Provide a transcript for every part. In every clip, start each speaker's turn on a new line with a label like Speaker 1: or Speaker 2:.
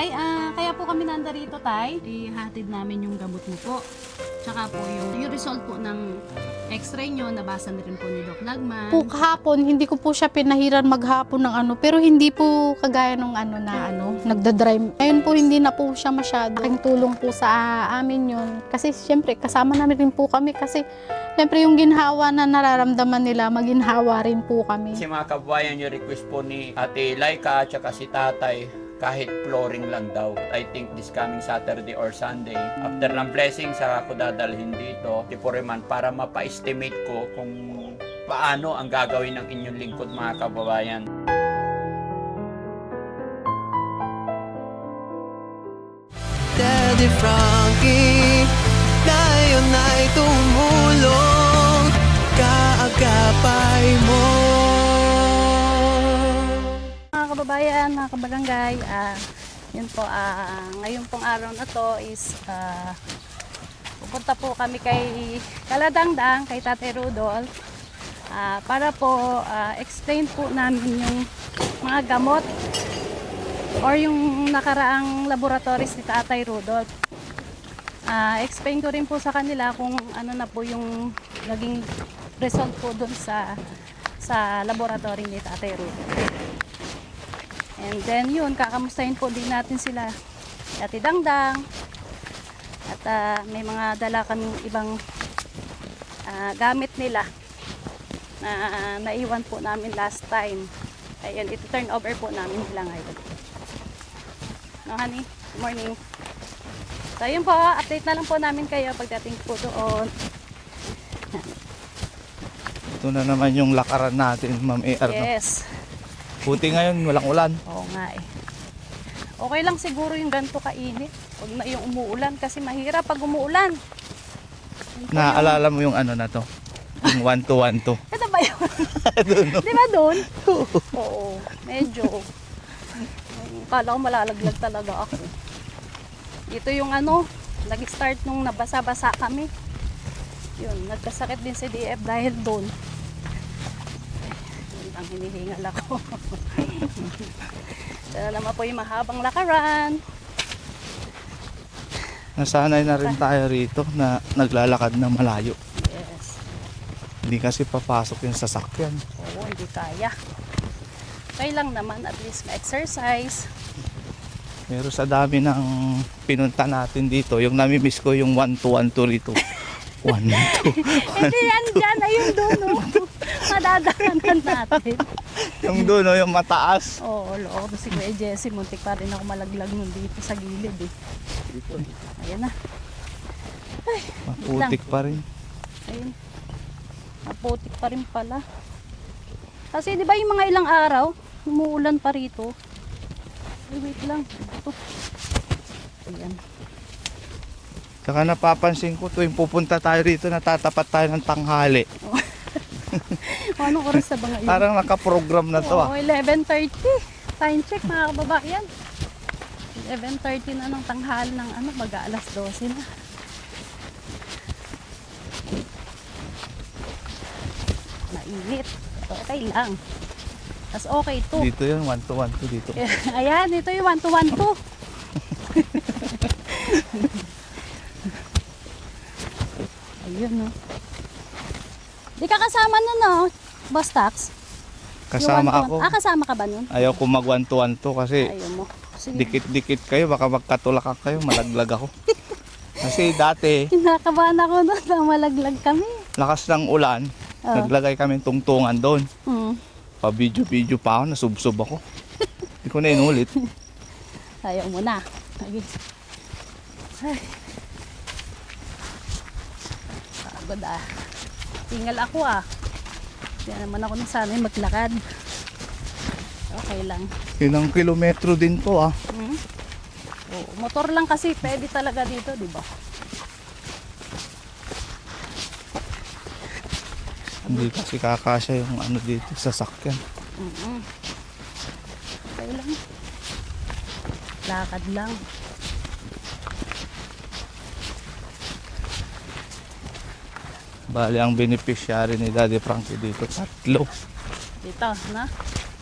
Speaker 1: Tay, kaya po kami nandarito, Tay. Ihatid namin yung gamot mo po. Tsaka po yung result po ng x-ray nyo, nabasa na rin po ni Doc Lagman.
Speaker 2: Po kahapon, hindi ko po siya pinahiran maghapon ng pero hindi po kagaya nung nagda-drive. Ngayon po hindi na po siya masyado. Aking tulong po sa amin yun. Kasi siyempre kasama namin rin po kami kasi siyempre yung ginhawa na nararamdaman nila, maginhawa rin po kami.
Speaker 3: Si mga kabayan, yung request po ni Ate Laika at saka si Tatay, kahit flooring lang daw. I think this coming Saturday or Sunday, after ng blessing, saka ako dadalhin dito, Tipuriman, para mapa-estimate ko kung paano ang gagawin ng inyong lingkod, mga kababayan.
Speaker 4: Daddy Frankie, ngayon ay tumulong, kaagapay mo.
Speaker 1: Mga kababayan, mga kabarangay, yun po, ngayon pong araw na to is pupunta po kami kay Kaladangdang, kay Tatay Rudolph, para po explain po namin yung mga gamot or yung nakaraang laboratories ni Tatay Rudolph. Explain ko rin po sa kanila kung ano na po yung naging result po dun sa laboratory ni Tatay Rudolph. And then yun, kakamustahin po din natin sila, Ate Dangdang, at may mga dala kaming ibang gamit nila na naiwan po namin last time. Ayun, ito turn over po namin sila ngayon. No, honey? Good morning. So yun po, update na lang po namin kayo pagdating po doon.
Speaker 5: Ito na naman yung lakaran natin, Ma'am AR.
Speaker 1: Yes.
Speaker 5: Buti ngayon, walang ulan.
Speaker 1: Oo nga eh. Okay lang siguro yung ganito kainit. Huwag na yung umuulan kasi mahirap pag umuulan.
Speaker 5: Naalala mo yung ano na to? Yung 1-2-1-2.
Speaker 1: Ito ba yun? Di ba doon? Oo, medyo. Kala ko malalaglag talaga ako. Ito yung nag-start nung nabasa-basa kami. Yun, nagkasakit din si DF dahil doon. Ang hinihingal ako. Sana naman po yung mahabang lakaran.
Speaker 5: Nasanay na rin tayo rito na naglalakad na malayo.
Speaker 1: Yes.
Speaker 5: Hindi kasi papasok yung sasakyan.
Speaker 1: Oo, hindi kaya. Okay lang naman, at least ma-exercise.
Speaker 5: Pero sa dami ng pinunta natin dito, yung namimiss ko yung 1-2-1-2 rito. 1-2.
Speaker 1: Hindi yan dyan, ayun doon, oh. Madadaanan natin.
Speaker 5: Yung doon, no, yung mataas.
Speaker 1: Oo, loob. Si Kuya Jesse, muntik pa rin ako malaglag nun dito sa gilid eh. Ayan na. Ay,
Speaker 5: Maputik pa rin.
Speaker 1: ayun. Maputik pa rin pala. Kasi di ba yung mga ilang araw, umuulan pa rito. Ay, wait lang. Ito. Ayan.
Speaker 5: Saka napapansin ko tuwing pupunta tayo rito, natatapat tayo ng tanghali.
Speaker 1: Anong oras na ba ngayon?
Speaker 5: Parang nakaprogram na to.
Speaker 1: Oo, 11:30. Time check mga kababayan. 11:30 na ng tanghal ng mag-aalas 12 na. Mainit. Okay lang. Tapos okay to.
Speaker 5: Dito yun, 1-2-1-2 dito.
Speaker 1: Ayan, ito yung 1-2-1-2. Ayun, no. Di ka kasama nun, no? Boss Tax?
Speaker 5: Kasama ako.
Speaker 1: Kasama ka ba nun?
Speaker 5: Ayaw ko mag 1-2-1-2 kasi
Speaker 1: Ayaw mo. Sige.
Speaker 5: dikit-dikit kayo, baka magkatulakan kayo, malaglag ako. Kasi dati,
Speaker 1: Kinakabahan ako nun na malaglag kami.
Speaker 5: lakas ng ulan, naglagay kami tungtungan doon.
Speaker 1: Hmm.
Speaker 5: Pa-video-video pa ako, nasubsob ako. Hindi ko na inulit.
Speaker 1: Ayaw mo na. Sige. Ay. Pagod ah. Tingal ako ah. Hindi naman ako nasanay maglakad. Okay lang.
Speaker 5: Ilang kilometro din to ah.
Speaker 1: Hmm? Oo, motor lang kasi pwede talaga dito, di ba?
Speaker 5: Hindi kasi kakasya yung ano dito, sasakyan.
Speaker 1: Okay lang. Lakad lang.
Speaker 5: Bali ang beneficiary ni Daddy Frankie dito, 3.
Speaker 1: Dito, na?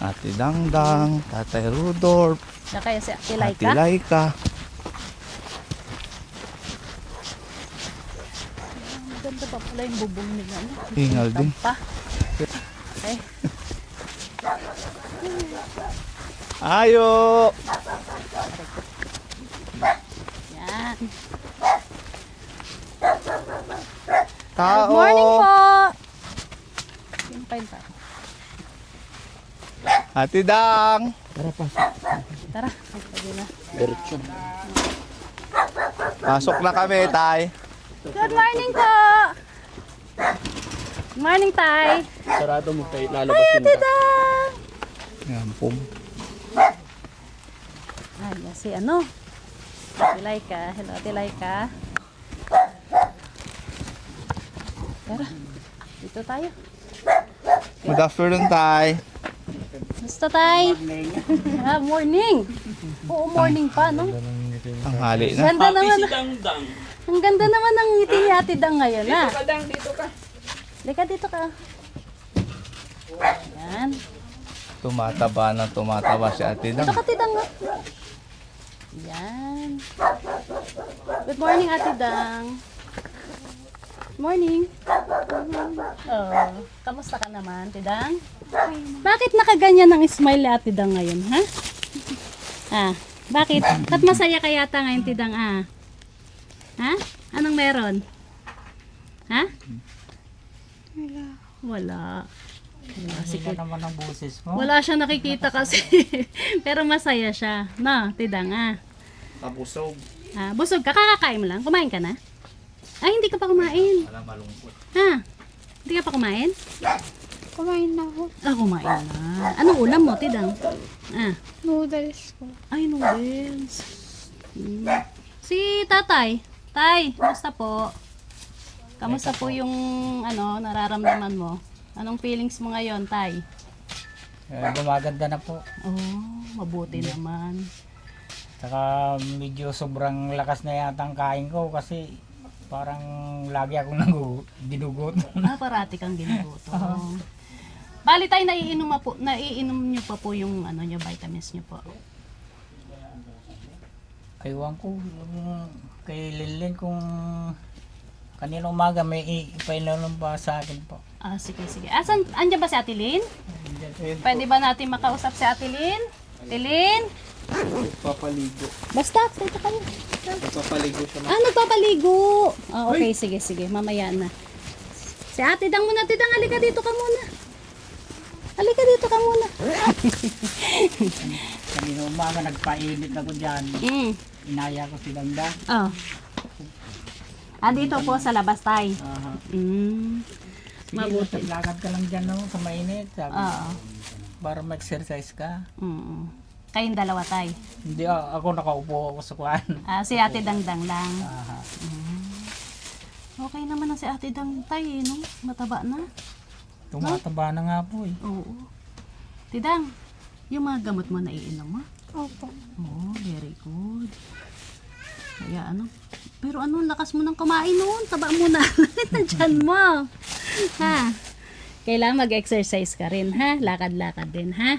Speaker 5: Ate Dangdang, Tatay Rudolph,
Speaker 1: Saka si Ate
Speaker 5: Ate
Speaker 1: Laika.
Speaker 5: Laika.
Speaker 1: Maganda pa pala yung bubong nila. No?
Speaker 5: Hingal din.
Speaker 1: Pa. Okay.
Speaker 5: Ayo!
Speaker 1: Yan.
Speaker 5: Tao!
Speaker 1: Good morning po! Yung pa yun pa.
Speaker 5: Ate Dang!
Speaker 1: Tara, pwede na.
Speaker 5: Pasok na kami, Tay.
Speaker 1: Good morning po! Good morning, Tay!
Speaker 3: Sarado mo tayo, lalabas
Speaker 1: Ay, Ate Dang!
Speaker 5: Yan po.
Speaker 1: Ay, si ano? Ate Laika. Hello, Ate Laika. Tara, dito tayo.
Speaker 5: Good afternoon, Tay.
Speaker 1: Basta Tay. Morning. Oo, morning pa, no?
Speaker 5: Tanghali na.
Speaker 1: Ganda naman.
Speaker 3: Dangdang.
Speaker 1: Ang ganda naman ng ngiti ni Ate Dang ngayon, ha?
Speaker 3: Dang, dito ka.
Speaker 1: Lika dito ka. Yan.
Speaker 5: Tumataba si Ate Dang.
Speaker 1: Dito ka, Ate Dang, ha? Yan. Good morning, Ate Dang. Morning. Oh, kamusta ka naman, Ate Dang? Bakit nakaganyan ng smile ni Ate Dang ngayon, ha? Ah, bakit? Ba't masaya ka yata ngayon, Ate Dang, ah? Ha? Anong meron? Ha? Wala. Wala. Sige.
Speaker 6: naman ang boses mo.
Speaker 1: Wala siya nakikita kasi. Pero masaya siya. No, Tidang, ah.
Speaker 5: Kabusog.
Speaker 1: Ah, busog ka, kakakain mo lang. Kumain ka na? Ay, hindi ka pa kumain.
Speaker 5: Wala malungkot.
Speaker 1: Ha? Hindi ka pa kumain?
Speaker 2: Kumain na ako.
Speaker 1: Ah, kumain na. Anong ulam mo, Tidang? Ah.
Speaker 2: Noodles ko.
Speaker 1: Ay, noodles. Hmm. Si tatay. Tay, kamusta po? Kamusta po yung ano, nararamdaman mo? Anong feelings mo ngayon, Tay?
Speaker 6: Gumaganda na po.
Speaker 1: Oh, mabuti naman.
Speaker 6: Saka medyo sobrang lakas na yata ang kain ko kasi parang lagi akong dinugot.
Speaker 1: Ah, parati kang ginugutom. Bali tayo naiinom niyo pa po yung ano niyo, vitamins niyo po.
Speaker 6: Aywan ko yung kay Lilin kung kanina umaga may ipainom pa sa akin po.
Speaker 1: Ah, sige, sige. Andiyan ba si Ate Lynn? Pwede ba natin makausap si Ate Lynn? Ate Lynn?
Speaker 5: Papaligo.
Speaker 1: Basta, dito kayo.
Speaker 5: Papaligo siya.
Speaker 1: Ah, nagpapaligo. Ah, okay, sige, sige. Mamaya na. Si Ate Dang muna, Ate Dang, halika dito ka muna. Halika dito ka muna.
Speaker 6: Kanina umaga nagpainit ako dyan.
Speaker 1: Mm.
Speaker 6: Inaya ko si Dangda.
Speaker 1: Oh. Ah, dito po sa labas tayo.
Speaker 6: Aha.
Speaker 1: Mm. Mabuti.
Speaker 6: Lakad ka lang dyan no, sa mainit. Sabi,
Speaker 1: Oo.
Speaker 6: para ma-exercise ka.
Speaker 1: Mm. Kayong dalawa tayo.
Speaker 6: Hindi ako nakaupo ako sa kuwan.
Speaker 1: Ah, si Ate Dangdang lang.
Speaker 6: Aha.
Speaker 1: Okay naman na si Ate Dang tayo, no? Mataba na.
Speaker 6: Tumataba na nga po eh.
Speaker 1: Oo. Tidang, yung mga gamot mo naiinom mo?
Speaker 2: Opo.
Speaker 1: Oh, very good. Kaya ano? Pero ano, lakas mo nang kumain noon. Taba mo na. Nandiyan mo. Ha? Kailangan mag-exercise ka rin, ha? Lakad-lakad din, ha?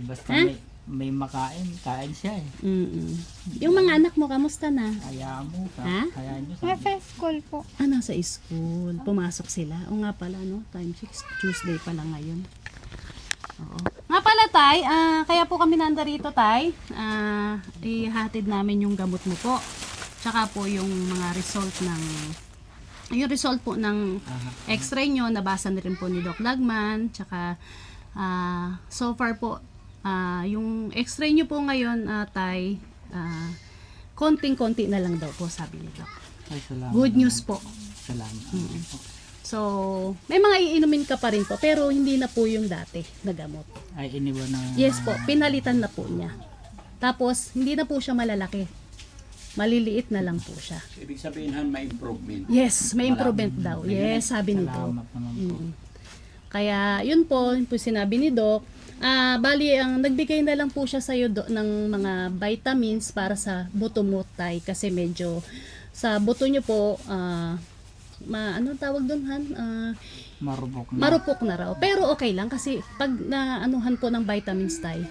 Speaker 6: Basta
Speaker 1: Ha?
Speaker 6: may makain, kain siya eh.
Speaker 1: Mm-mm. Yung mga anak mo, kamusta na?
Speaker 6: Hayaan mo.
Speaker 1: Ha?
Speaker 6: Hayaan nyo.
Speaker 2: Nasa school po.
Speaker 1: Ah, nasa school. Pumasok sila. O nga pala, no? Time 6. Tuesday pala ngayon. Oo. Nga pala, Tay. Kaya po kami nandarito, Tay. Ihatid namin yung gamot mo po. Tsaka po yung mga result ng... Yung result po ng x-ray nyo, nabasa na rin po ni Doc Lagman. Tsaka, so far po, yung x-ray nyo po ngayon, Tay, konting-konti na lang daw po, sabi ni Doc.
Speaker 6: Ay, salamat.
Speaker 1: Good news po.
Speaker 6: Salamat.
Speaker 1: So, may mga iinumin ka pa rin po, pero hindi na po yung dati na gamot.
Speaker 6: Ay, iniwan na.
Speaker 1: Yes po, pinalitan na po niya. Tapos, hindi na po siya malalaki. Maliliit na lang po siya.
Speaker 3: Ibig sabihin, Han, may improvement.
Speaker 1: Yes, may improvement daw. Yes, sabi ni Doc.
Speaker 6: Salamat naman po.
Speaker 1: Kaya, yun po sinabi ni Doc. Bali, ang nagbigay na lang po siya sa'yo ng mga vitamins para sa buto mo, Tay. Kasi medyo, sa buto nyo po, ano tawag doon, Han?
Speaker 6: Marupok na.
Speaker 1: Marupok na raw. Pero okay lang kasi pag naanuhan po ng vitamins, Tay,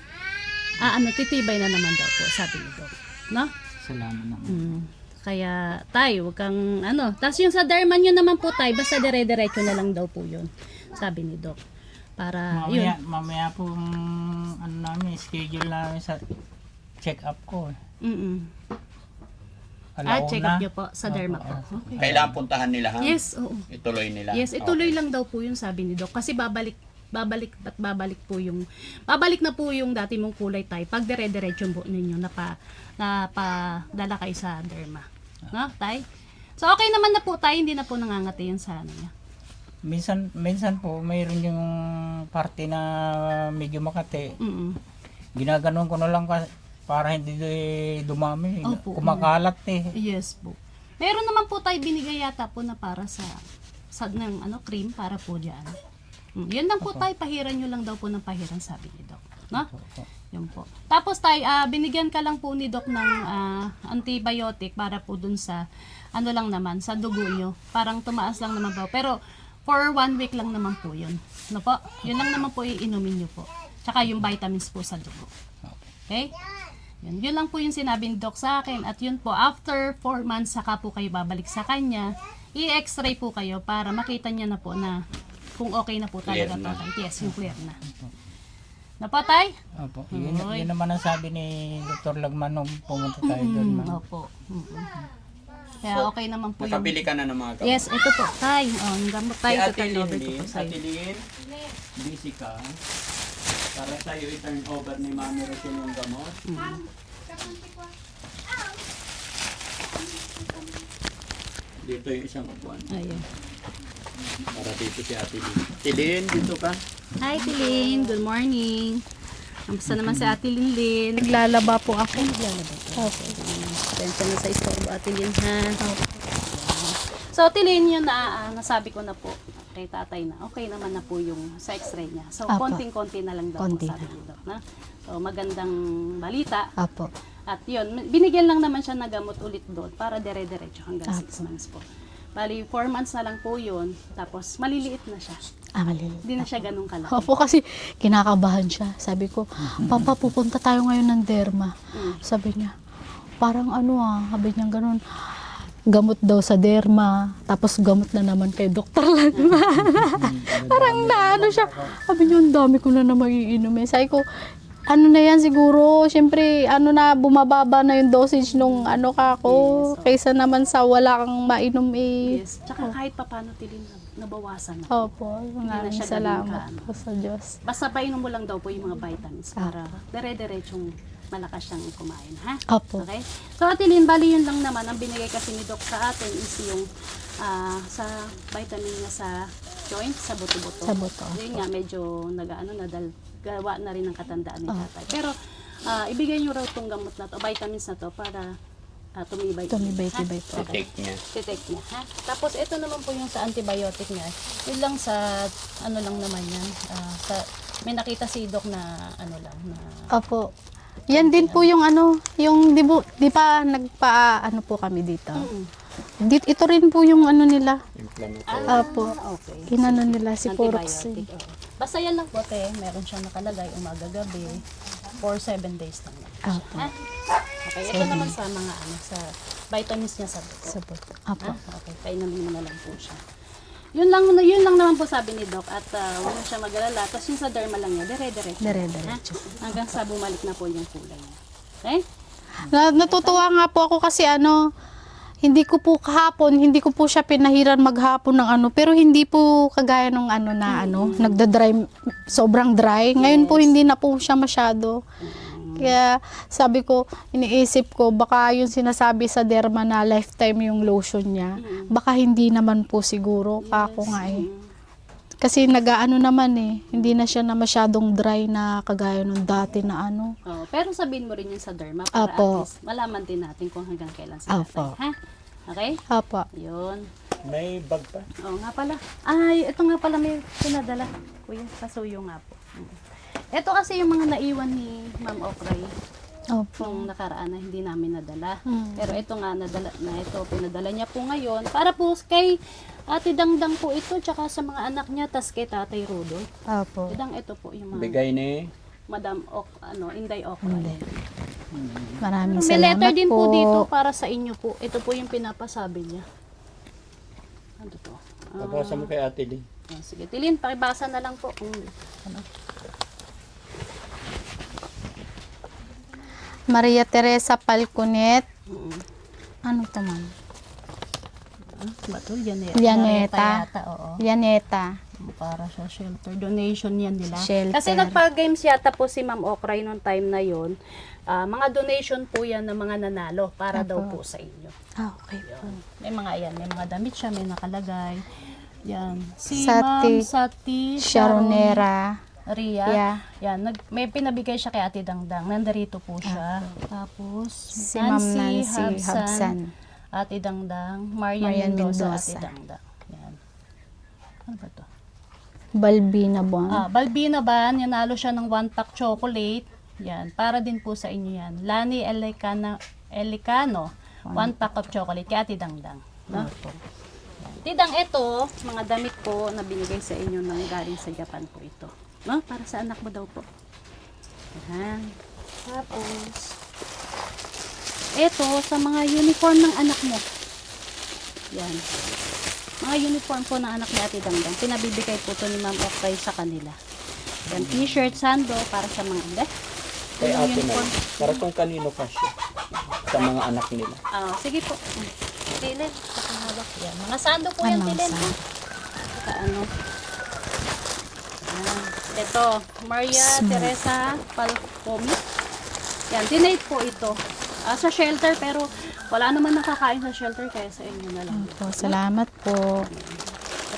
Speaker 1: titibay na naman daw po, sabi ni Doc. No?
Speaker 6: Salamat naman.
Speaker 1: Kaya tayo, wag kang Tapos yung sa derma nyo naman po tayo, basta dire-diretso na lang daw po yun, sabi ni Doc. Para yun.
Speaker 6: Mamaya po namin, schedule namin sa check-up ko.
Speaker 1: Check up nyo po sa derma po. Okay.
Speaker 3: Kailangan puntahan nila, ha?
Speaker 1: Yes, oo.
Speaker 3: Ituloy nila.
Speaker 1: Yes, ituloy lang daw po yun, sabi ni Doc. Kasi babalik na po yung dati mong kulay tayo pag dire-diretso po ninyo napadala kayo sa derma. No, tay? So okay naman na po tayo, hindi na po nangangati yun sa niya.
Speaker 6: Minsan po mayroon yung parte na medyo makati. Ginaganon ko na lang para hindi dumami.
Speaker 1: Opo.
Speaker 6: Kumakalat
Speaker 1: Yes po. Meron naman po tayo binigay yata po na para sa ng cream para po diyan. Yun lang po tayo, pahiran nyo lang daw po ng pahiran, sabi ni Doc. No? Yun po. Tapos tayo, binigyan ka lang po ni Doc ng antibiotic para po dun sa, lang naman, sa dugo nyo. Parang tumaas lang naman po. Pero, for 1 week lang naman po yun. No po? Yun lang naman po iinumin nyo po. Tsaka yung vitamins po sa dugo. Okay? Yun lang po yung sinabi ni Doc sa akin. At yun po, after 4 months, saka po kayo babalik sa kanya, i-x-ray po kayo para makita niya na po na kung okay na po talaga po. Yes, yung clear na. Napatay?
Speaker 6: Opo. Yun naman ang sabi ni Dr. Lagman nung pumunta tayo doon.
Speaker 1: Opo. Kaya okay naman po
Speaker 3: Nakabili ka na ng mga gamot.
Speaker 1: Yes, ito po. Tay, yung gamot tayo.
Speaker 3: Si Ate
Speaker 1: turn over ko
Speaker 3: Lynn,
Speaker 1: po sa'yo.
Speaker 3: Ate Lynn, busy ka. Para sa'yo i-turn over ni Mami Rochelle yung gamot. Dito yung isang upuan.
Speaker 1: Ayun.
Speaker 3: Para dito si Ate Lynn. Ate Lynn, dito ka.
Speaker 1: Hi, Tilin. Good morning. Kamusta naman si Ate Linlin?
Speaker 2: Naglalaba po ako.
Speaker 1: Naglalaba po. Okay. Pasensya na sa istorbo, Ate Lin, ha? So, Ate Lin, yun na nasabi ko na po kay tatay na okay naman na po yung sa x-ray niya. So,
Speaker 2: Apo.
Speaker 1: konting-konti na lang daw
Speaker 2: Konti
Speaker 1: po sabi ni Doc, na. So, magandang balita.
Speaker 2: Apo.
Speaker 1: At yun, binigyan lang naman siya na gamot ulit doon para dire-diretso hanggang 6 months po. Bali, 4 months na lang po yun. Tapos, maliliit na siya.
Speaker 2: Maliliit.
Speaker 1: Hindi na siya ganun kalaki.
Speaker 2: Opo, kasi kinakabahan siya. Sabi ko, Papa, pupunta tayo ngayon ng derma. Sabi niya, parang sabi niya ganun, gamot daw sa derma, tapos gamot na naman kay Dr. Lagman. Parang siya. Sabi niya, ang dami ko na maiinom. Sabi ko, na yan siguro, syempre, bumababa na yung dosage nung kaysa naman sa wala kang mainom
Speaker 1: Yes. Tsaka kahit pa paano Tilin, nabawasan na.
Speaker 2: Opo,
Speaker 1: na
Speaker 2: maraming
Speaker 1: siya
Speaker 2: salamat
Speaker 1: ganun
Speaker 2: po sa Diyos.
Speaker 1: Basta painom mo lang daw po yung mga vitamins para dire-diretsong malakas siyang kumain, ha?
Speaker 2: Opo.
Speaker 1: Okay? So, Ate Lynn, bali yun lang naman. Ang binigay kasi ni Doc sa atin is yung sa vitamin niya sa joint, sa buto-buto.
Speaker 2: Sa buto.
Speaker 1: Yun nga, medyo gawa na rin ng katandaan ni tatay. Pero, ibigay niyo raw tong gamot na to, vitamins na to, para
Speaker 2: Tumibay-tibay po.
Speaker 3: Take niya.
Speaker 1: Titake niya, ha? Tapos, ito naman po yung sa antibiotic niya. Yun lang sa, lang naman yan. May nakita si Doc na,
Speaker 2: Opo. Yan din po yung yung di pa po kami dito. Ito rin po yung nila. Opo.
Speaker 1: Okay.
Speaker 2: Inano nila si Porox.
Speaker 1: Antibiotic. Basta yan lang po, meron siyang nakalagay umaga-gabi for 7 days lang.
Speaker 2: Opo.
Speaker 1: Ha? Okay, ito naman sa mga sa vitamins niya sa buto.
Speaker 2: Sa buto. Opo.
Speaker 1: Okay, painamin mo na lang po siya. Yun lang naman po sabi ni Doc at huwag na siya mag-alala. Tapos yung sa derma lang niya, dire-diretso.
Speaker 2: Dire-diretso.
Speaker 1: Hanggang sa bumalik na po yung kulay niya. Okay?
Speaker 2: Natutuwa nga po ako kasi hindi ko po siya pinahiran maghapon ng pero hindi po kagaya nung nagda-dry, sobrang dry. Ngayon po hindi na po siya masyado. Kaya sabi ko, iniisip ko, baka yung sinasabi sa derma na lifetime yung lotion niya, baka hindi naman po siguro, ako nga Kasi naman hindi na siya na masyadong dry na kagaya nung dati na
Speaker 1: Oh, pero sabihin mo rin yun sa derma para
Speaker 2: Apo.
Speaker 1: at least malaman din natin kung hanggang kailan sa
Speaker 2: Apo.
Speaker 1: ha? Okay?
Speaker 2: Apo.
Speaker 1: Yun.
Speaker 3: May bag pa.
Speaker 1: Oo nga pala. Ay, ito nga pala may pinadala. Kuya, pasuyo nga po. Ito kasi yung mga naiwan ni Ma'am Okray
Speaker 2: Opo.
Speaker 1: nung nakaraan na hindi namin nadala. Pero ito nga, pinadala niya po ngayon. Para po kay Ate Dangdang po ito, tsaka sa mga anak niya, tas kay Tatay Rudo.
Speaker 2: Opo.
Speaker 1: Ito po yung mga...
Speaker 3: Bigay ni
Speaker 1: Madam Inday Okra.
Speaker 2: Maraming
Speaker 1: May
Speaker 2: salamat
Speaker 1: letter din po
Speaker 2: po.
Speaker 1: dito para sa inyo po. Ito po yung pinapasabi niya. Ano to?
Speaker 3: Pabasa mo kay Ate Lee.
Speaker 1: Sige, Tilin, pakibasa na lang po kung ano.
Speaker 2: Maria Teresa Palconet. Ano to, ma'am?
Speaker 1: Ba to? Llaneta.
Speaker 2: Llaneta.
Speaker 1: Yata, oo.
Speaker 2: Llaneta.
Speaker 1: Para sa shelter. Donation yan nila.
Speaker 2: Shelter.
Speaker 1: Kasi nagpa-games yata po si Ma'am Okray noong time na yon. Mga donation po yan ng mga nanalo para daw po sa inyo.
Speaker 2: Okay po.
Speaker 1: May mga damit siya, may nakalagay. Yan. Si
Speaker 2: Sati
Speaker 1: Ma'am Sati
Speaker 2: Sharonera.
Speaker 1: Ria.
Speaker 2: Yeah.
Speaker 1: Yan, may pinabigay siya kay Ate Dangdang. Nandarito po siya. Tapos,
Speaker 2: Si Ma'am Nancy Habsan.
Speaker 1: Ate Dangdang, Marian
Speaker 2: Marian
Speaker 1: Mendoza, Ate
Speaker 2: Mendoza.
Speaker 1: Dangdang. Yan. Ano ba to?
Speaker 2: Balbina Buwan.
Speaker 1: Balbina Ban, nanalo siya ng 1-pack chocolate. Yan, para din po sa inyo yan. Lani Elicano, 1-pack of chocolate kay Ate Dangdang. No? Yan. Tidang, ito, mga damit po na binigay sa inyo ng galing sa Japan po ito. No? Para sa anak mo daw po. Yan. Tapos, ito, sa mga uniform ng anak mo. Yan. Mga uniform po ng anak ni Ate Dangdang. Pinabibigay po ito ni Ma'am Okray sa kanila. Yan, t-shirt, sando, para sa mga hindi.
Speaker 3: Kay
Speaker 1: Yung
Speaker 3: Ate
Speaker 1: uniform.
Speaker 3: Nay. Para kung kanino pa siya. Sa mga anak nila.
Speaker 1: Sige po. Tilin, pakahawak. Yan, mga sando po yan,
Speaker 2: Anong
Speaker 1: Tilin.
Speaker 2: sando?
Speaker 1: Saka ano. Yan. Ito, Maria Teresa Palcomi. Yan, dinate po ito. Sa shelter, pero wala naman nakakain sa shelter, kaya sa inyo na lang.
Speaker 2: Po, salamat po.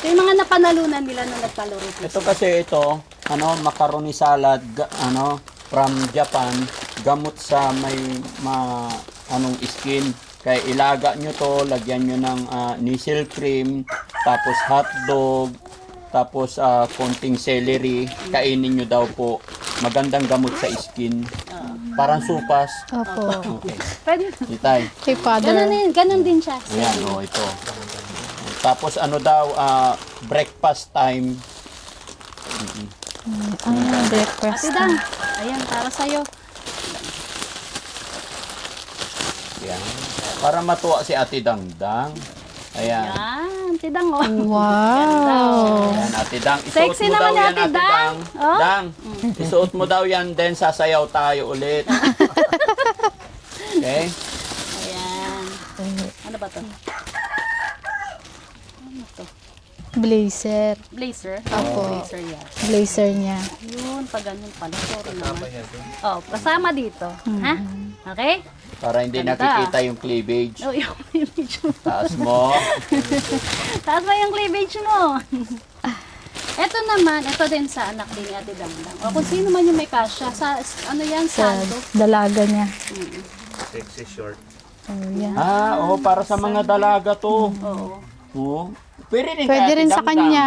Speaker 1: Ito yung mga napanalunan nila nung nagpalaro po.
Speaker 3: Ito kasi macaroni salad, from Japan, gamot sa may skin. Kaya ilaga nyo to, lagyan nyo ng nisil cream, tapos hotdog, tapos konting celery, kainin nyo daw po. Magandang gamot sa skin. Parang supas.
Speaker 2: Opo.
Speaker 3: Okay.
Speaker 1: Pwede.
Speaker 3: Ditay.
Speaker 2: Kay Father.
Speaker 1: Ganun din siya.
Speaker 3: Ayan, ito. Tapos breakfast time.
Speaker 2: Breakfast.
Speaker 1: Ate Dang, ayan, para sa'yo.
Speaker 3: Ayan. Para matuwa si Ate Dangdang. Ayan.
Speaker 1: Yan, Tidang, oh.
Speaker 2: Wow.
Speaker 3: Ayan, Ate Dang. Isuot
Speaker 1: Sexy
Speaker 3: mo
Speaker 1: naman
Speaker 3: daw
Speaker 1: ni
Speaker 3: yan,
Speaker 1: Ate
Speaker 3: Ate
Speaker 1: Dang.
Speaker 3: Dang.
Speaker 1: Oh?
Speaker 3: Dang, isuot mo daw yan, then sasayaw tayo ulit. Okay?
Speaker 1: Ayan. Ano ba to? Ano to?
Speaker 2: Blazer.
Speaker 1: Blazer?
Speaker 2: Opo.
Speaker 1: Blazer yan.
Speaker 2: Blazer niya.
Speaker 1: Yun, pag ganun pala. Sorry naman. Kasama dito. Ha? Okay?
Speaker 3: Para hindi
Speaker 1: Ganda.
Speaker 3: nakikita yung cleavage.
Speaker 1: Oh, yung cleavage mo.
Speaker 3: Taas mo.
Speaker 1: Taas mo yung cleavage mo. Ito naman, ito din sa anak din ni Ate Dangdang. O kung sino man yung may kasya. Sa,
Speaker 2: Sa
Speaker 1: sando.
Speaker 2: dalaga niya.
Speaker 5: Sexy short.
Speaker 2: Oh, yan.
Speaker 3: Para sa mga dalaga to.
Speaker 1: Oo.
Speaker 3: Oo. Pwede rin,
Speaker 2: Pwede
Speaker 3: kay Ate
Speaker 2: rin sa
Speaker 3: Dangdang.
Speaker 2: kanya.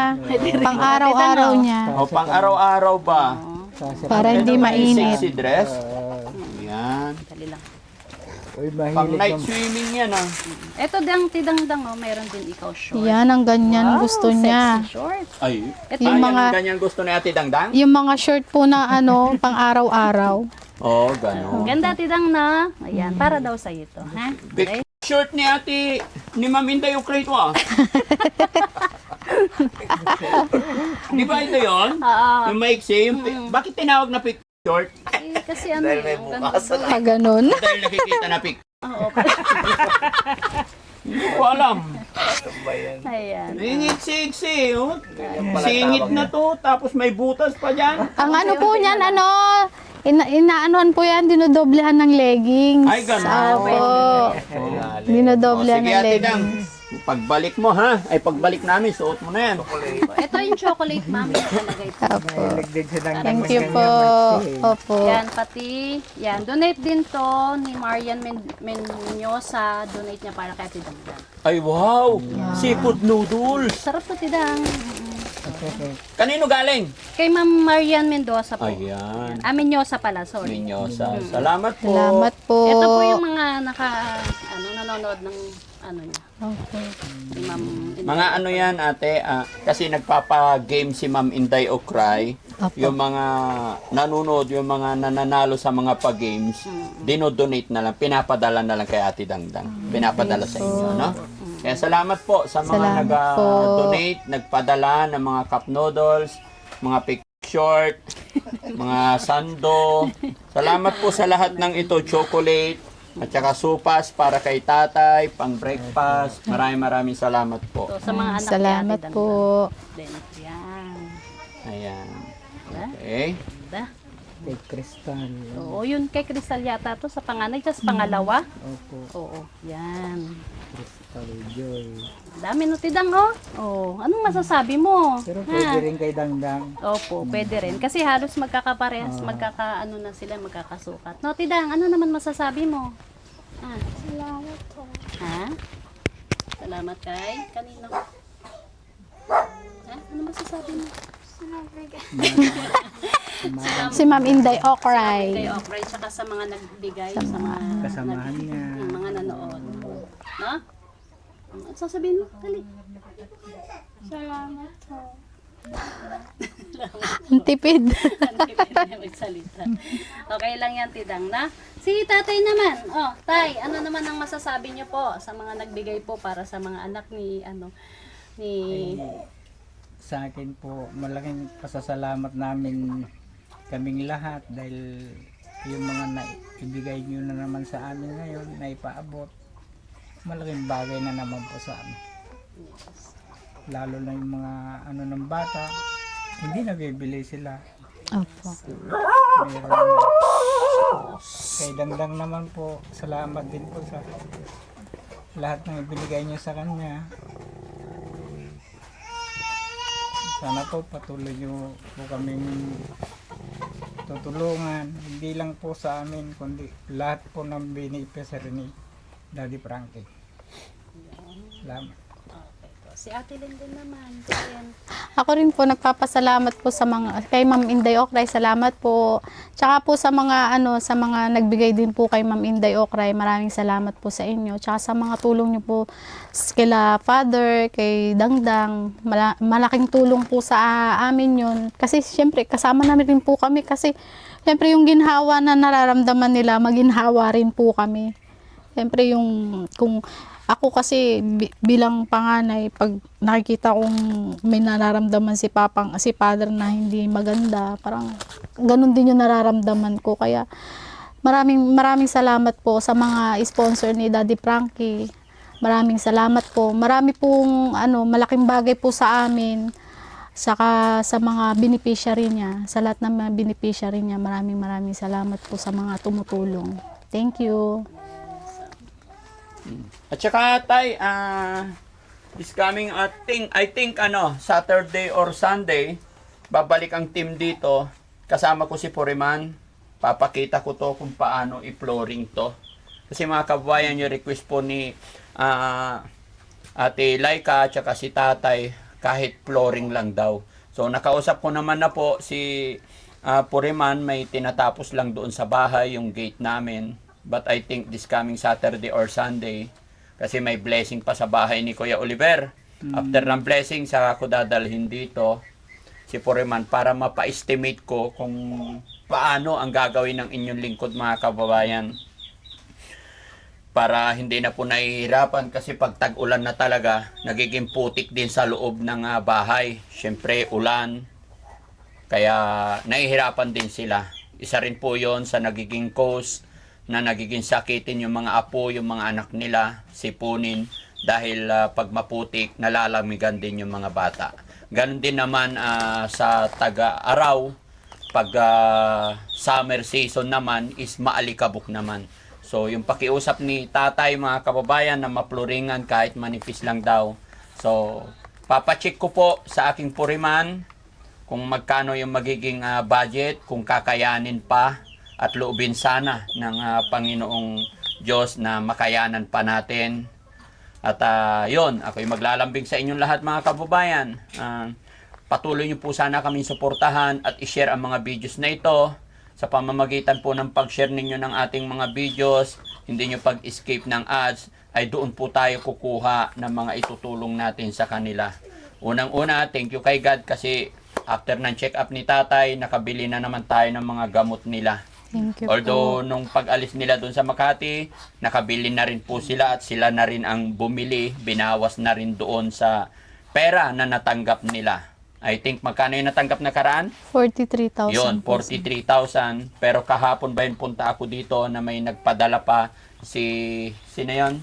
Speaker 2: Pang araw-araw niya.
Speaker 3: O, pang araw-araw ba?
Speaker 2: Para hindi
Speaker 3: Ito,
Speaker 2: mainit.
Speaker 3: Sexy dress. Yan.
Speaker 1: Dali lang.
Speaker 3: Pang night swimming yan
Speaker 1: Ito dang Tidangdang, mayroon din ikaw short.
Speaker 2: Yan ang ganyan gusto niya.
Speaker 1: Sexy short.
Speaker 3: Ay,
Speaker 1: Ito,
Speaker 3: ganyan gusto ni Ate Dangdang?
Speaker 2: Yung mga short po na pang araw-araw.
Speaker 3: Oo, gano'n.
Speaker 1: ganda Tidang na. Ayan, para daw sa ito. Ha?
Speaker 3: Big shirt ni Ma'am Inday Okray to Di ba ito yun? Yung maiksi, bakit tinawag na pick short?
Speaker 1: Kasi ano yung ganda daw.
Speaker 2: Ganun.
Speaker 3: Dahil nakikita na pick.
Speaker 1: Oo,
Speaker 3: Hindi ko alam.
Speaker 1: ayan.
Speaker 3: Singit-siksi, oh. Singit na to, tapos may butas pa dyan.
Speaker 2: Ang ano po niyan, inaanoan po yan, dinodoblehan ng leggings.
Speaker 3: Ay, ganun.
Speaker 2: Opo. Dinodoblehan
Speaker 3: Sige,
Speaker 2: ng
Speaker 3: Ate Dang.
Speaker 2: leggings.
Speaker 3: Pagbalik mo, ha? Ay, pagbalik namin, suot mo na yan.
Speaker 1: Ito yung chocolate, ma'am. Nalagay po.
Speaker 2: Opo. Thank you po. Opo.
Speaker 1: Yan, pati, yan. Donate din to ni Marian Menyosa. Donate niya para kay Tidangdang.
Speaker 3: Ay, wow! Seafood noodles.
Speaker 1: Sarap to, Tidang.
Speaker 3: Kanino galing?
Speaker 1: Kay Ma'am Marian Mendoza po.
Speaker 3: Ayan.
Speaker 1: Menyosa pala, sorry.
Speaker 3: Minyosa. Salamat po.
Speaker 2: Salamat po.
Speaker 1: Ito po yung mga nanonood ng ano niya.
Speaker 2: Okay.
Speaker 1: Si Ma'am Inday.
Speaker 3: Mga ano yan ate, kasi nagpapa-game si Ma'am Inday Okray.
Speaker 2: Opo.
Speaker 3: Yung mga nanonood, yung mga nananalo sa mga pa-games, dinodonate na lang, pinapadala na lang kay Ate Dangdang. Pinapadala sa inyo, no? Kaya salamat po sa mga
Speaker 2: Salamat
Speaker 3: nag-donate, nagpadala ng mga cup noodles, mga pick short, mga sando. Salamat po sa lahat ng ito, chocolate, at saka supas para kay tatay, pang breakfast. Maraming salamat po.
Speaker 1: So, sa mga anak
Speaker 2: Salamat
Speaker 1: ni Ate
Speaker 2: po.
Speaker 1: Dangdang. Yan.
Speaker 3: Ayan.
Speaker 1: Diba?
Speaker 3: Okay.
Speaker 1: Diba?
Speaker 6: Kay Crystal.
Speaker 1: Oo, yun kay Crystal yata to sa panganay, sa pangalawa.
Speaker 6: Opo,
Speaker 1: Oo, yan.
Speaker 6: Crystal Joy.
Speaker 1: Dami no tidang oh. Oh, anong masasabi mo?
Speaker 6: Pero
Speaker 1: Ha?
Speaker 6: pwede rin kay Dangdang.
Speaker 1: Opo, pwede rin. Kasi halos magkakaparehas, magkakaano na sila, magkakasukat. No, Tidang, ano naman masasabi mo? Salamat po. Ha? Salamat kay? Kanino? Ha? Ano masasabi mo?
Speaker 2: Si Ma'am Inday Okray.
Speaker 1: Kay Okray, tsaka sa mga nagbigay, sa mga
Speaker 6: Kasamahan niya.
Speaker 1: yung mga nanood. No? Ano sasabihin mo? Dali. Salamat po.
Speaker 2: Ang tipid.
Speaker 1: Hindi pwede magsalita. Okay lang yan, Tidang, na? Si tatay naman. Oh, tay, ano naman ang masasabi niyo po sa mga nagbigay po para sa mga anak ni,
Speaker 6: Sa akin po, malaking pasasalamat namin kaming lahat dahil yung mga naibigay nyo na naman sa amin ngayon, naipaabot. Malaking bagay na naman po sa amin. Lalo na yung mga ano ng bata, hindi nabibili sila.
Speaker 2: Opo.
Speaker 6: Meron na. Kay Dangdang naman po, salamat din po sa lahat ng ibinigay niyo sa kanya. Sana po patuloy niyo po kaming tutulungan, hindi lang po sa amin, kundi lahat po ng beneficiary ni Daddy Frankie. Salamat.
Speaker 1: si Ate Linden naman. Ayan.
Speaker 2: Ako rin po nagpapasalamat po sa mga kay Ma'am Inday Okray. Salamat po. Tsaka po sa mga sa mga nagbigay din po kay Ma'am Inday Okray. Maraming salamat po sa inyo. Tsaka sa mga tulong niyo po kila Father, kay Dangdang. Malaking tulong po sa amin 'yun. Kasi siyempre kasama namin rin po kami kasi siyempre yung ginhawa na nararamdaman nila, maginhawa rin po kami. Siyempre yung kung ako kasi bilang panganay, pag nakikita kong may nararamdaman si father na hindi maganda, parang ganun din yung nararamdaman ko. Kaya maraming salamat po sa mga sponsor ni Daddy Frankie. Maraming salamat po. Marami pong malaking bagay po sa amin. Saka sa mga beneficiary niya, sa lahat ng mga beneficiary niya, maraming salamat po sa mga tumutulong. Thank you.
Speaker 3: At saka tay, this coming I think Saturday or Sunday, babalik ang team dito. Kasama ko si Puriman. Papakita ko to kung paano i-flooring to. Kasi mga kababayan, yung request po ni Ate Laika at saka si Tatay, kahit flooring lang daw. So nakausap ko naman na po si Puriman, may tinatapos lang doon sa bahay yung gate namin. But I think this coming Saturday or Sunday, kasi may blessing pa sa bahay ni Kuya Oliver. After ng blessing, saka ko dadalhin dito si Puriman para mapa-estimate ko kung paano ang gagawin ng inyong lingkod, mga kababayan. Para hindi na po nahihirapan kasi pag tag-ulan na talaga, nagiging putik din sa loob ng bahay. Siyempre, ulan. Kaya nahihirapan din sila. Isa rin po yon sa nagiging cause na nagiging sakitin yung mga apo, yung mga anak nila, sipunin, dahil pag maputik, nalalamigan din yung mga bata. Ganon din naman sa taga-araw, pag summer season naman is maalikabok naman. So yung pakiusap ni Tatay, mga kababayan, na mapluringan kahit manipis lang daw. So papacheck ko po sa aking Puriman kung magkano yung magiging budget, kung kakayanin pa, at loobin sana ng Panginoong Diyos na makayanan pa natin. At yon, ako'y maglalambing sa inyong lahat, mga kababayan. Patuloy niyo po sana kaming suportahan at i-share ang mga videos na ito sa pamamagitan po ng pag-share ninyo ng ating mga videos. hindi nyo pag-escape ng ads, ay doon po tayo kukuha ng mga itutulong natin sa kanila. Unang-una, thank you kay God kasi after ng check-up ni tatay, nakabili na naman tayo ng mga gamot nila.
Speaker 2: Thank you
Speaker 3: Although,
Speaker 2: po.
Speaker 3: nung pag-alis nila doon sa Makati, nakabili na rin po sila at sila na rin ang bumili, binawas na rin doon sa pera na natanggap nila. I think magkano yung natanggap na karaan?
Speaker 2: 43,000
Speaker 3: Yun,
Speaker 2: po.
Speaker 3: 43,000. Pero kahapon ba yun punta ako dito na may nagpadala pa sino yun?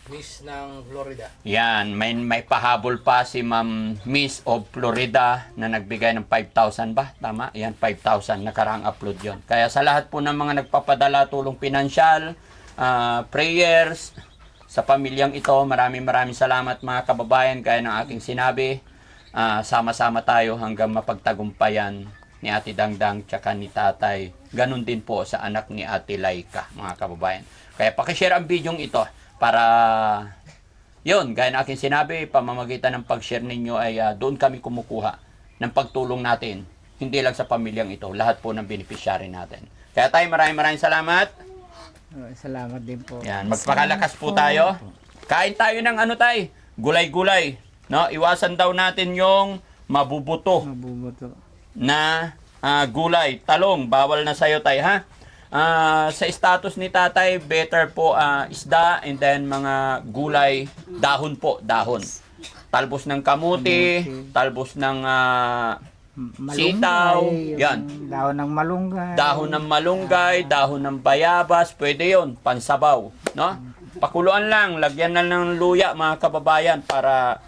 Speaker 7: Miss ng Florida.
Speaker 3: Yan, may pahabol pa si Ma'am Miss of Florida na nagbigay ng 5,000 ba? Tama? Yan, 5,000. Nakaraang upload yon. Kaya sa lahat po ng mga nagpapadala tulong pinansyal, prayers, sa pamilyang ito, maraming salamat mga kababayan. Kaya ng aking sinabi, sama-sama tayo hanggang mapagtagumpayan ni Ate Dangdang tsaka ni Tatay. Ganon din po sa anak ni Ate Laika, mga kababayan. Kaya pakishare ang video ito para yun, gaya na aking sinabi, pamamagitan ng pag-share ninyo ay doon kami kumukuha ng pagtulong natin. Hindi lang sa pamilyang ito, lahat po ng beneficiary natin. Kaya tayo, maraming salamat.
Speaker 6: Salamat din po.
Speaker 3: Yan, magpakalakas po tayo. Kain tayo ng tay, gulay-gulay. No? Iwasan daw natin yung mabubuto
Speaker 6: Mabubuto.
Speaker 3: na gulay. Talong, bawal na sa'yo tay, ha? Sa status ni tatay, better po isda and then mga gulay, dahon po, dahon. Talbos ng kamuti, talbos ng sitaw,
Speaker 6: Yung
Speaker 3: yan.
Speaker 6: Dahon ng malunggay.
Speaker 3: Dahon ng malunggay, dahon ng bayabas, pwede yon, pansabaw, no? Pakuluan lang, lagyan na ng luya mga kababayan para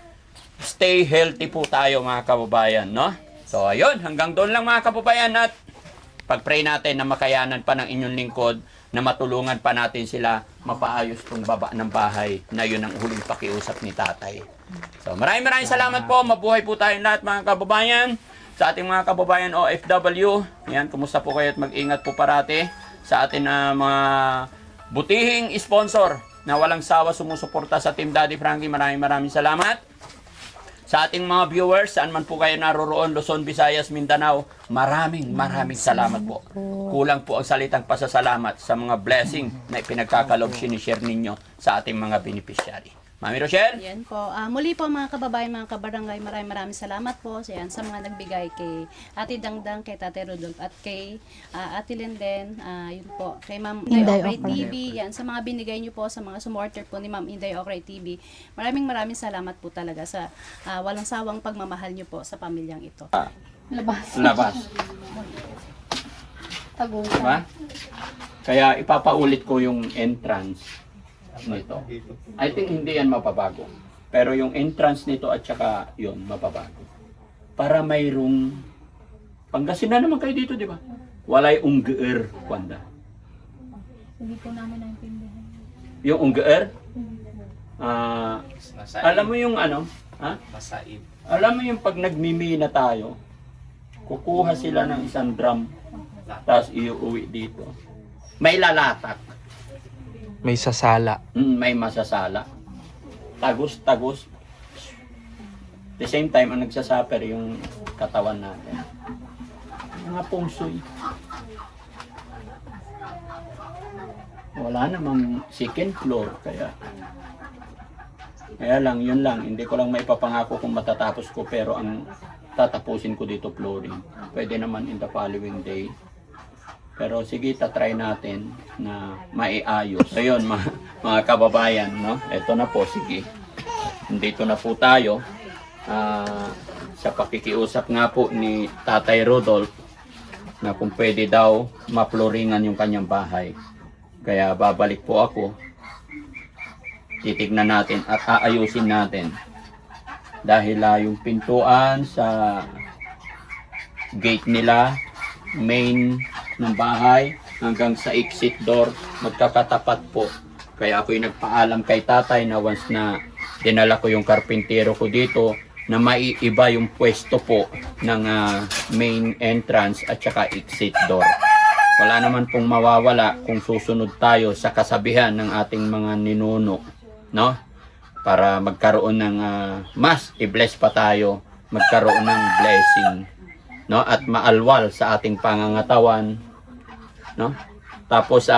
Speaker 3: stay healthy po tayo mga kababayan, no? So ayun, hanggang doon lang mga kababayan at pag-pray natin na makayanan pa ng inyong lingkod na matulungan pa natin sila mapaayos tong baba ng bahay na yun ang huling pakiusap ni tatay. So maraming salamat po. Mabuhay po tayong lahat mga kababayan. Sa ating mga kababayan OFW, yan, kumusta po kayo at mag-ingat po parati. Sa ating mga butihing sponsor na walang sawa sumusuporta sa Team Daddy Frankie, maraming salamat. Sa ating mga viewers, saan man po kayo naroroon, Luzon, Visayas, Mindanao, maraming salamat po. Kulang po ang salitang pasasalamat sa mga blessing na ipinagkakaloob sinishare ninyo sa ating mga beneficiary. Mami Rochelle?
Speaker 1: Yan po. Muli po mga kababayan, mga kabarangay, maraming salamat po sa mga nagbigay kay Ate Dangdang, kay Tate Rudolph at kay Ate Linden, yun po, kay Ma'am Inday Okray TV, yan, sa mga binigay niyo po, sa mga supporter po ni Ma'am Inday Okray TV. Maraming salamat po talaga sa walang sawang pagmamahal niyo po sa pamilyang ito.
Speaker 3: Labas. Diba? Kaya ipapaulit ko yung entrance nito. I think hindi yan mapabago. Pero yung entrance nito at saka yun, mapabago. Para mayroong Pangasinan naman kayo dito, di ba? Walay unggeer, Wanda.
Speaker 2: Hindi po namin naintindihan.
Speaker 3: Yung unggeer?
Speaker 7: Masaib.
Speaker 3: Alam mo yung ano? Ha?
Speaker 7: Masaib.
Speaker 3: Alam mo yung pag nagmimina tayo, kukuha sila ng isang drum, tapos iuwi dito. May lalatak.
Speaker 7: May sasala.
Speaker 3: May masasala. Tagos. The same time, ang nagsasuffer yung katawan natin. Mga pungsoy. Wala namang second floor, kaya lang, yun lang. Hindi ko lang maipapangako kung matatapos ko, pero ang tatapusin ko dito flooring. Pwede naman in the following day. Pero sige, tatry natin na maiayos. So yun, mga kababayan, no? Ito na po, sige. Dito na po tayo. Sa pakikiusap nga po ni Tatay Rodolph na kung pwede daw maploringan yung kanyang bahay. Kaya babalik po ako. Titignan natin at aayusin natin. Dahil yung pintuan sa gate nila, main ng bahay hanggang sa exit door, magkakatapat po. Kaya ako'y nagpaalam kay tatay na once na dinala ko yung karpintero ko dito, na maiiba yung pwesto po ng main entrance at saka exit door. Wala naman pong mawawala kung susunod tayo sa kasabihan ng ating mga ninuno, no? Para magkaroon ng mas i-bless pa tayo, magkaroon ng blessing, no? At maalwal sa ating pangangatawan, no? Tapos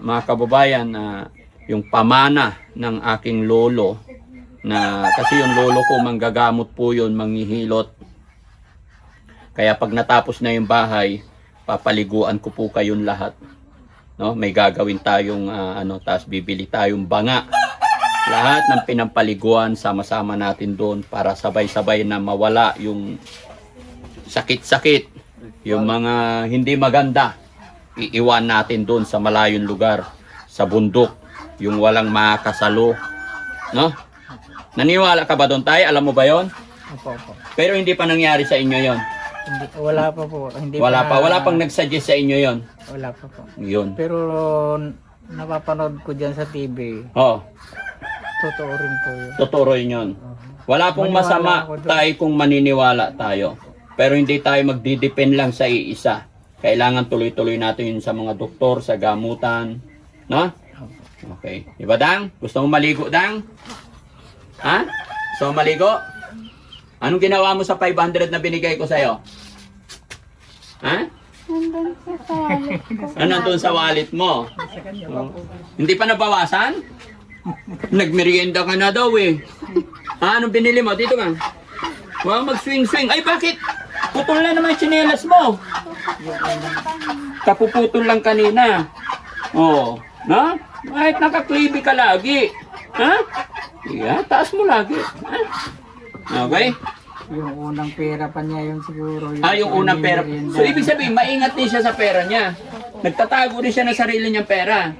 Speaker 3: mga kababayan, yung pamana ng aking lolo, na kasi yung lolo ko manggagamot po yun, manghihilot. Kaya pag natapos na yung bahay, papaliguan ko po kayong lahat. No? May gagawin tayong tapos bibili tayong banga. Lahat ng pinampaliguan, sama-sama natin doon para sabay-sabay na mawala yung sakit-sakit, yung mga hindi maganda. Iiwan natin doon sa malayong lugar, sa bundok, yung walang makasalo. No? Naniwala ka ba doon, Tay? Alam mo ba yon?
Speaker 6: Opo.
Speaker 3: Pero hindi pa nangyari sa inyo yon.
Speaker 6: Wala pa po.
Speaker 3: Wala pang nagsuggest sa inyo yon.
Speaker 6: Wala pa po.
Speaker 3: Yun.
Speaker 6: Pero napapanood ko dyan sa TV.
Speaker 3: Oh,
Speaker 6: Totoo rin po yun.
Speaker 3: totoo yun. Wala pong
Speaker 6: Maniwala
Speaker 3: masama
Speaker 6: ako doon.
Speaker 3: tayo kung maniniwala tayo. Pero hindi tayo magdidepend lang sa iisa. Kailangan tuloy-tuloy natin yun sa mga doktor, sa gamutan. No? Okay. Diba, Dang? Gusto mo maligo, Dang? Ha? Gusto mo maligo? Anong ginawa mo sa 500 na binigay ko sa'yo? Ha? Ano nandun sa wallet mo? Oh. Hindi pa nabawasan? Nagmerienda ka na daw eh. Anong binili mo? Dito ka. Wow, mag-swing-swing. Ay, bakit? Putol na naman yung tsinelas mo. Kapuputol lang kanina. Oh, na? Kahit nakaklibi ka lagi. Ha? Yeah, taas mo lagi. Ha? Okay?
Speaker 6: Yung unang pera pa niya yung siguro.
Speaker 3: Yung unang pera. So, ibig sabihin, maingat din siya sa pera niya. Nagtatago rin siya ng sarili niyang pera.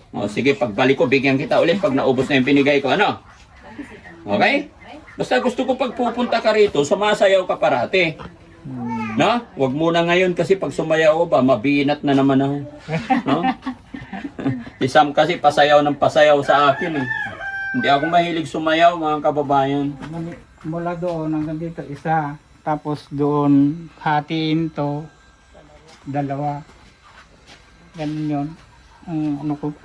Speaker 3: O, sige, pagbalik ko, bigyan kita ulit pag naubos na yung binigay ko, ano? Okay? Basta gusto ko pag pupunta ka rito, sumasayaw ka parati. No? Huwag muna ngayon kasi pag sumayaw ba, mabinat na naman ako. No? Si Sam kasi pasayaw ng pasayaw sa akin eh. Hindi ako mahilig sumayaw, mga kababayan.
Speaker 6: Mula doon hanggang dito, isa. Tapos doon, hatiin to, dalawa. Ganun yun. Ano ko.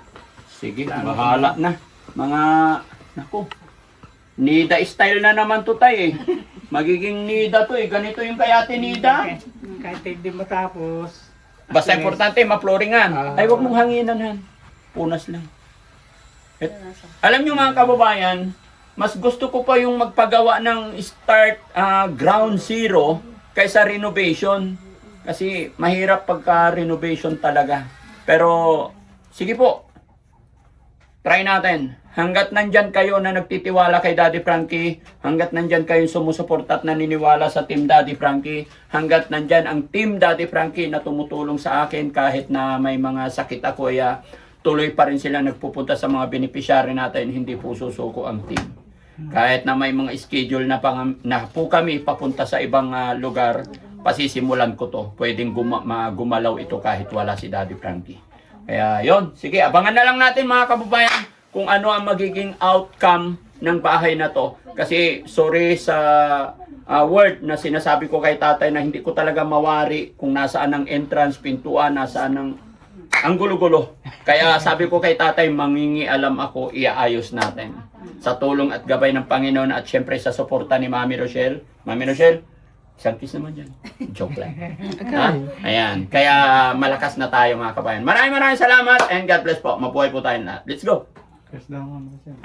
Speaker 3: Sige, bahala na. Mga, naku, Nida style na naman to, Tay eh. Magiging Nida to eh. Ganito yung kay Ate Nida.
Speaker 6: Kahit hindi matapos.
Speaker 3: Basta importante, ma-flooringan. Ay, wag mong hanginan, Han. Punas lang. Alam nyo mga kababayan, mas gusto ko pa yung magpagawa ng start ground zero kaysa renovation. Kasi mahirap pagka renovation talaga. Pero, sige po. Try natin. Hanggat nandyan kayo na nagtitiwala kay Daddy Frankie, hanggat nandyan kayo sumusuporta at naniniwala sa Team Daddy Frankie, hanggat nandyan ang Team Daddy Frankie na tumutulong sa akin kahit na may mga sakit ako, tuloy pa rin sila nagpupunta sa mga beneficiary natin, hindi po susuko ang team. Kahit na may mga schedule na po kami papunta sa ibang lugar, pasisimulan ko to. Pwedeng gumalaw ito kahit wala si Daddy Frankie. Kaya yon, sige, abangan na lang natin mga kababayan kung ano ang magiging outcome ng bahay na to. Kasi sorry sa word na sinasabi ko kay tatay na hindi ko talaga mawari kung nasaan ang entrance, pintuan, nasaan ang gulo-gulo. Kaya sabi ko kay tatay, mangingialam ako, iaayos natin. Sa tulong at gabay ng Panginoon at syempre sa suporta ni Mami Rochelle. Mami Rochelle, isang kiss naman dyan. Joke lang. Ha? Ayan. Kaya malakas na tayo mga kabayan. Maraming salamat and God bless po. Mabuhay po tayo lahat. Let's go.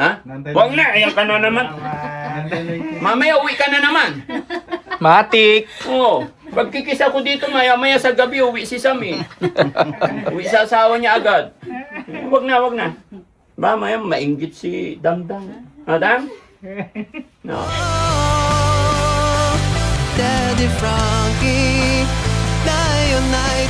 Speaker 3: Ha? Huwag na. Ayan ka na naman. Mamaya uwi ka na naman.
Speaker 7: Matik!
Speaker 3: Oo. Pagkikis ako dito, maya sa gabi, uwi si Sammy. Uwi sa asawa niya agad. Wag na. Ba, maya mainggit si Damdam. Ha, Dam? No.
Speaker 4: Daddy Frankie, tayo na'y